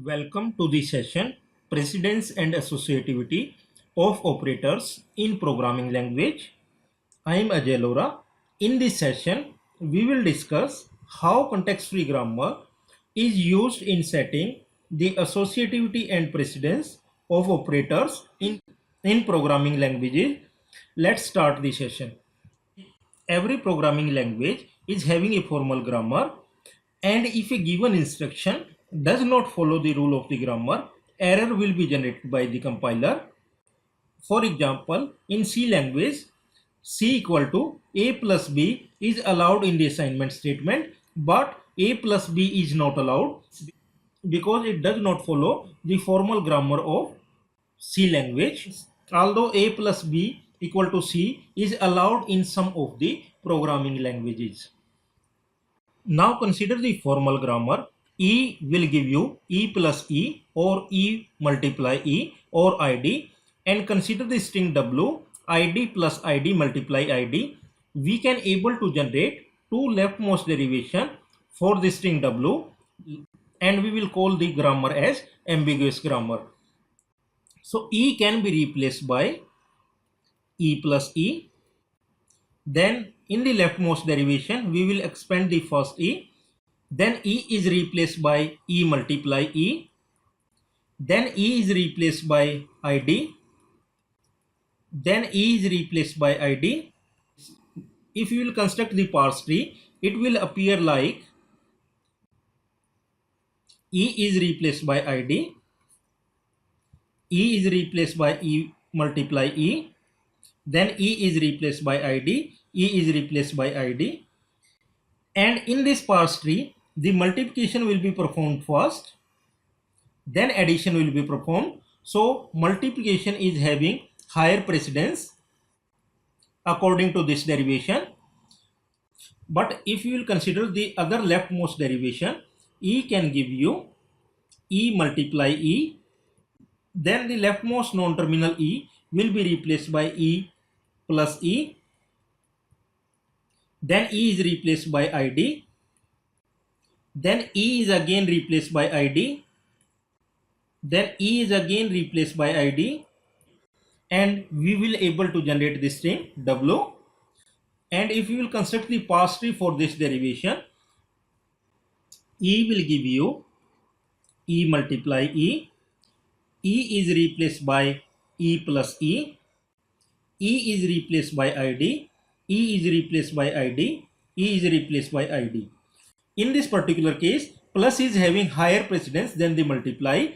Welcome to the session Precedence and Associativity of Operators in Programming Language. I am Ajay Lora. In this session, we will discuss how context-free grammar is used in setting the associativity and precedence of operators in programming languages. Let's start the session. Every programming language is having a formal grammar, and if a given instruction does not follow the rule of the grammar, error will be generated by the compiler. For example, in C language, C equal to A plus B is allowed in the assignment statement, but A plus B is not allowed because it does not follow the formal grammar of C language, although A plus B equal to C is allowed in some of the programming languages. Now consider the formal grammar. E will give you E plus E or E multiply E or ID, and consider the string W, ID plus ID multiply ID. We can able to generate two leftmost derivation for the string W, and we will call the grammar as ambiguous grammar. So E can be replaced by E plus E. Then in the leftmost derivation, we will expand the first E. Then E is replaced by E multiply E. Then E is replaced by ID. Then E is replaced by ID. If you will construct the parse tree, it will appear like E is replaced by ID. E is replaced by E multiply E. Then E is replaced by ID. E is replaced by ID. And in this parse tree, the multiplication will be performed first, then addition will be performed. So multiplication is having higher precedence according to this derivation. But if you will consider the other leftmost derivation, E can give you E multiply E. Then the leftmost non-terminal E will be replaced by E plus E. Then E is replaced by ID. Then E is again replaced by ID. Then E is again replaced by ID, and we will able to generate this string W. And if you will construct the parse tree for this derivation, E will give you E multiply E. E is replaced by E plus E. E is replaced by ID. E is replaced by ID. E is replaced by ID. In this particular case, plus is having higher precedence than the multiply,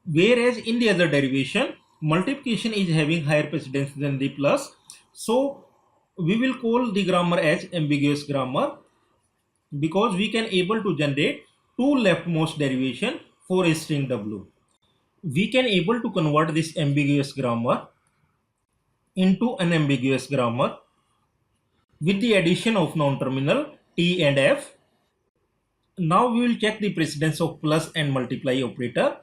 whereas in the other derivation, multiplication is having higher precedence than the plus. So we will call the grammar as ambiguous grammar because we can able to generate two leftmost derivation for a string W. We can able to convert this ambiguous grammar into an ambiguous grammar with the addition of non-terminal T and F. Now we will check the precedence of plus and multiply operator.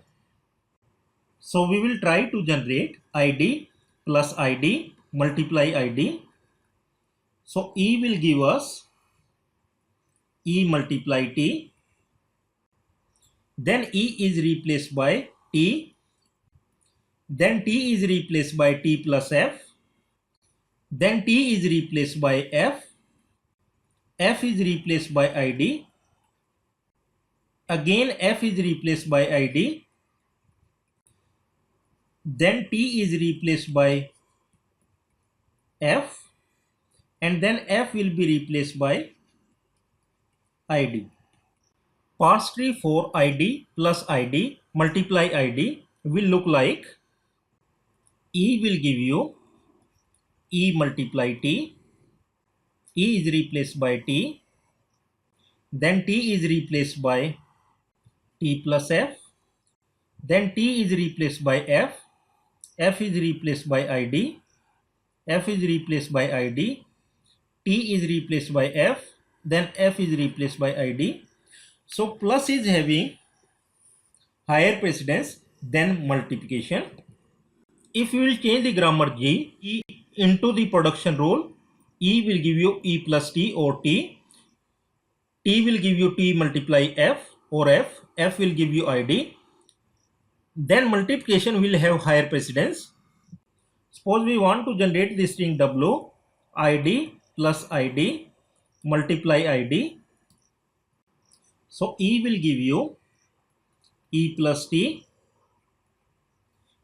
So we will try to generate ID plus ID multiply ID. So E will give us E multiply T. Then E is replaced by T. Then T is replaced by T plus F. Then T is replaced by F. F is replaced by ID. Again F is replaced by ID. Then T is replaced by F. And then F will be replaced by ID. Parse tree for ID plus ID multiply ID will look like E will give you E multiply T. E is replaced by T. Then T is replaced by T plus F. Then T is replaced by F. F is replaced by ID. F is replaced by ID. T is replaced by F. Then F is replaced by ID. So plus is having higher precedence than multiplication. If you will change the grammar G E into the production rule, E will give you E plus T or T. T will give you T multiply F or F. F will give you ID. then multiplication will have higher precedence. Suppose we want to generate the string W, ID plus ID multiply ID. So E will give you E plus T,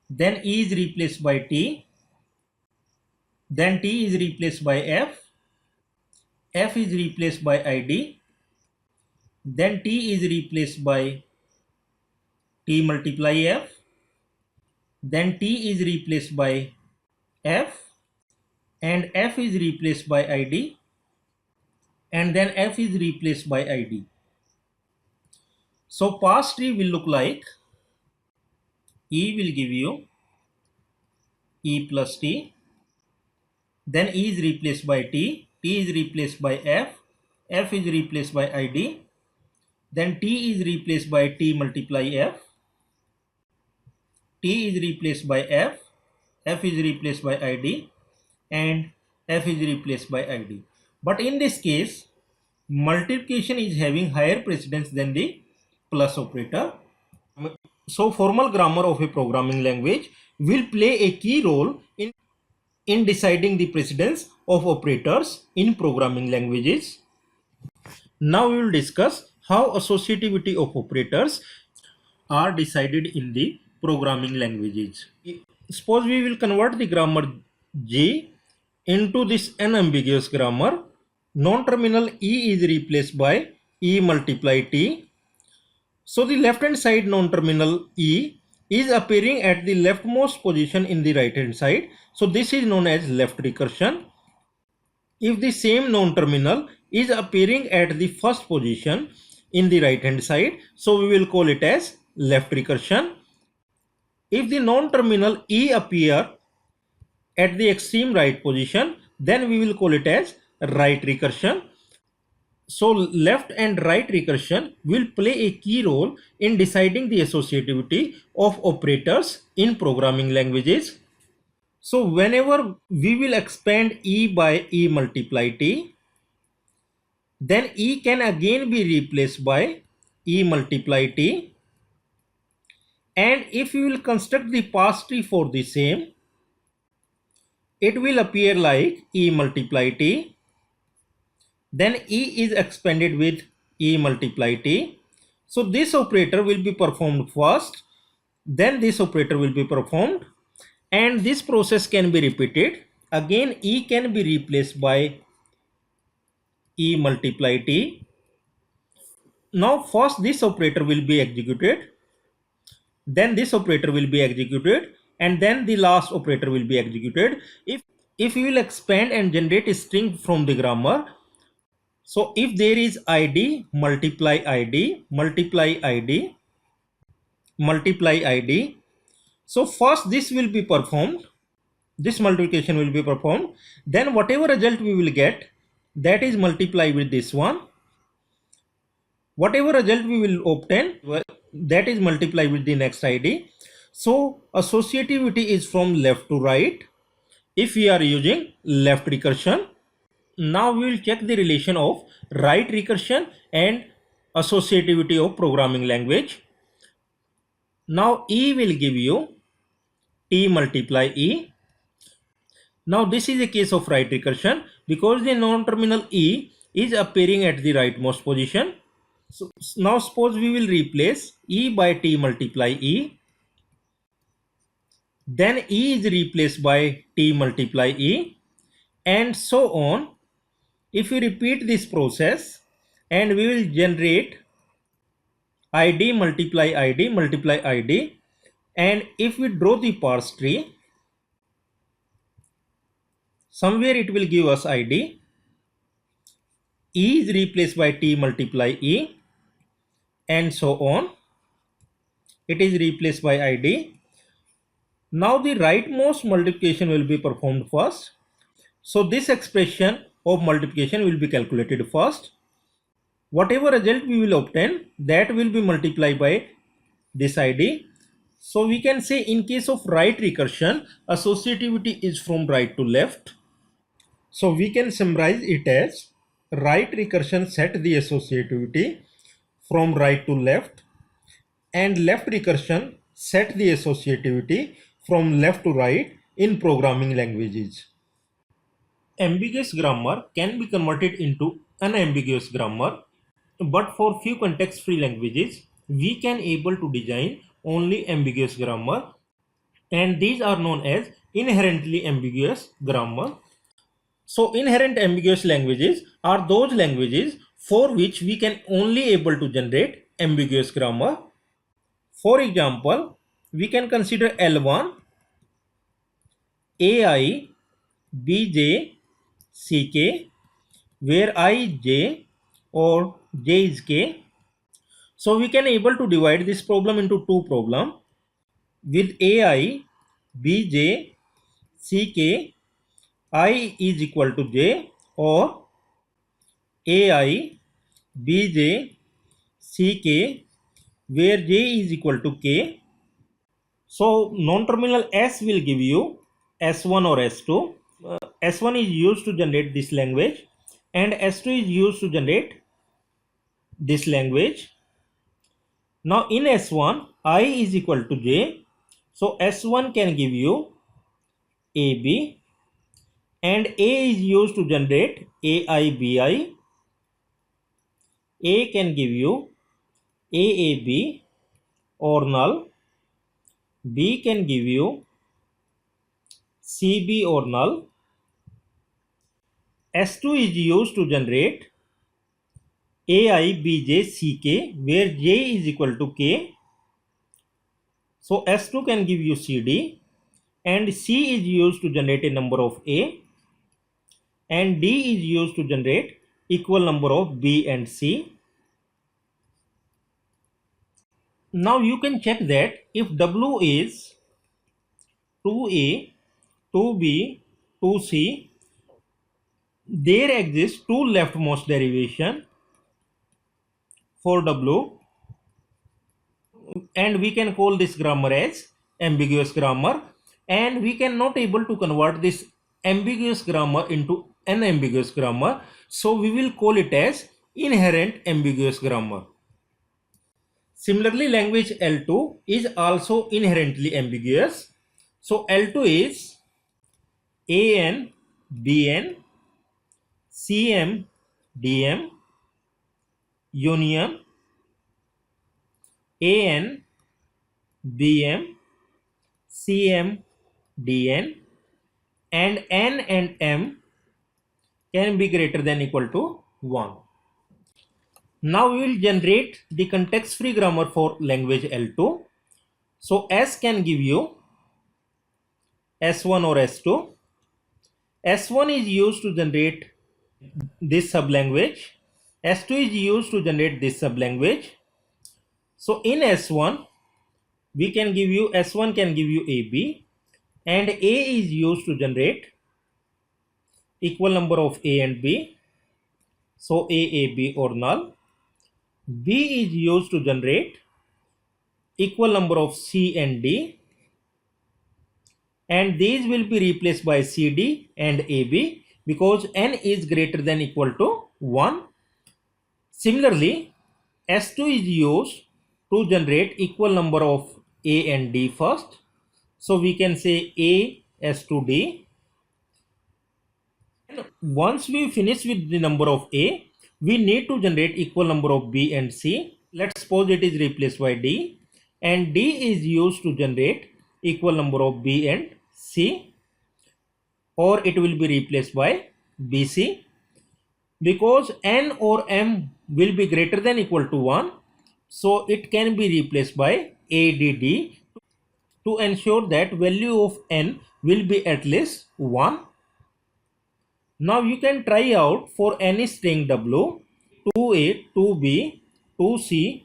then E is replaced by T, then T is replaced by F is replaced by ID, then T is replaced by T multiply F, then T is replaced by F, and F is replaced by ID, and then F is replaced by ID. So parse tree will look like E will give you E plus T, then E is replaced by T is replaced by F is replaced by ID, then T is replaced by T multiply T is replaced by F is replaced by ID, and F is replaced by ID. But in this case, multiplication is having higher precedence than the plus operator. So formal grammar of a programming language will play a key role in deciding the precedence of operators in programming languages. Now we will discuss how associativity of operators are decided in the programming languages. Suppose we will convert the grammar G into this unambiguous grammar. Non-terminal E is replaced by E multiply T. So the left hand side non-terminal E is appearing at the leftmost position in the right hand side. So this is known as left recursion. If the same non-terminal is appearing at the first position in the right hand side, so we will call it as left recursion. If the non-terminal E appear at the extreme right position, then we will call it as right recursion. So left and right recursion will play a key role in deciding the associativity of operators in programming languages. So whenever we will expand E by E multiply T, then E can again be replaced by E multiply T. And if we will construct the parse tree for the same, it will appear like E multiply T. Then E is expanded with E multiply T. So this operator will be performed first, then this operator will be performed, and this process can be repeated. Again E can be replaced by E multiply T. Now first this operator will be executed, then this operator will be executed, and then the last operator will be executed. If you will expand and generate a string from the grammar, so if there is ID multiply ID multiply ID multiply ID, so first this will be performed, this multiplication will be performed, then whatever result we will get, that is multiply with this one. Whatever result we will obtain, that is multiply with the next ID. So associativity is from left to right if we are using left recursion. Now we will check the relation of right recursion and associativity of programming language. Now E will give you T multiply E. Now this is a case of right recursion because the non-terminal E is appearing at the rightmost position. So now suppose we will replace E by T multiply E. Then E is replaced by T multiply E, and so on. If we repeat this process, and we will generate ID multiply ID multiply ID, and if we draw the parse tree, somewhere it will give us ID. E is replaced by T multiply E, and so on. It is replaced by ID. Now the rightmost multiplication will be performed first. So this expression of multiplication will be calculated first. Whatever result we will obtain, that will be multiplied by this ID. So we can say in case of right recursion, associativity is from right to left. So we can summarize it as right recursion set the associativity from right to left, and left recursion set the associativity from left to right in programming languages. Ambiguous grammar can be converted into unambiguous grammar, but for few context-free languages, we can able to design only ambiguous grammar, and these are known as inherently ambiguous grammar. So inherent ambiguous languages are those languages for which we can only able to generate ambiguous grammar. For example, we can consider L1, AI, BJ, CK, where I is J or J is K. So we can able to divide this problem into two problem. With AI, BJ, CK, I is equal to J, or AI, BJ, CK, where J is equal to K. So non-terminal S will give you S1 or S2. S1 is used to generate this language, and S2 is used to generate this language. Now in S1, I is equal to J. So S1 can give you AB, and A is used to generate AIBI. A can give you AAB or null. B can give you CB or null. S2 is used to generate AIBJCK, where J is equal to K. So S2 can give you CD, and C is used to generate a number of A, and D is used to generate equal number of B and C. Now you can check that if W is 2A, 2B, 2C, there exists two leftmost derivation for W, and we can call this grammar as ambiguous grammar, and we cannot able to convert this ambiguous grammar into unambiguous grammar, so we will call it as inherent ambiguous grammar. Similarly, language L2 is also inherently ambiguous. So L2 is AN, BN, CM, DM, union, AN, BM, CM, DN, and N and M can be greater than equal to 1. Now we will generate the context-free grammar for language L2. So S can give you S1 or S2. S1 is used to generate this sublanguage. S2 is used to generate this sublanguage. So in S1, we can give you, S1 can give you AB, and A is used to generate equal number of A and B. So AAB or null. B is used to generate equal number of C and D, and these will be replaced by CD and AB because N is greater than equal to 1. Similarly, S2 is used to generate equal number of A and D first. So we can say A S2D. Once we finish with the number of A, we need to generate equal number of B and C. Let's suppose it is replaced by D, and D is used to generate equal number of B and C, or it will be replaced by BC. Because N or M will be greater than equal to 1, so it can be replaced by ADD to ensure that value of N will be at least 1. Now you can try out for any string W, 2A, 2B, 2C,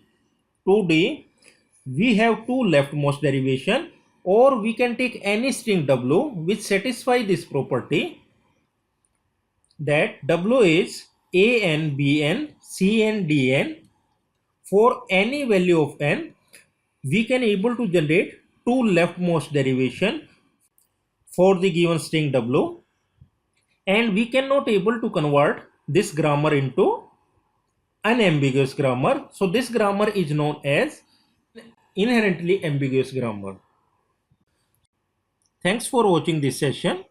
2D, we have two leftmost derivation, or we can take any string W which satisfy this property, that W is AN, BN, CN, DN. For any value of N, we can able to generate two leftmost derivation for the given string W, and we cannot able to convert this grammar into unambiguous grammar. So this grammar is known as inherently ambiguous grammar. Thanks for watching this session.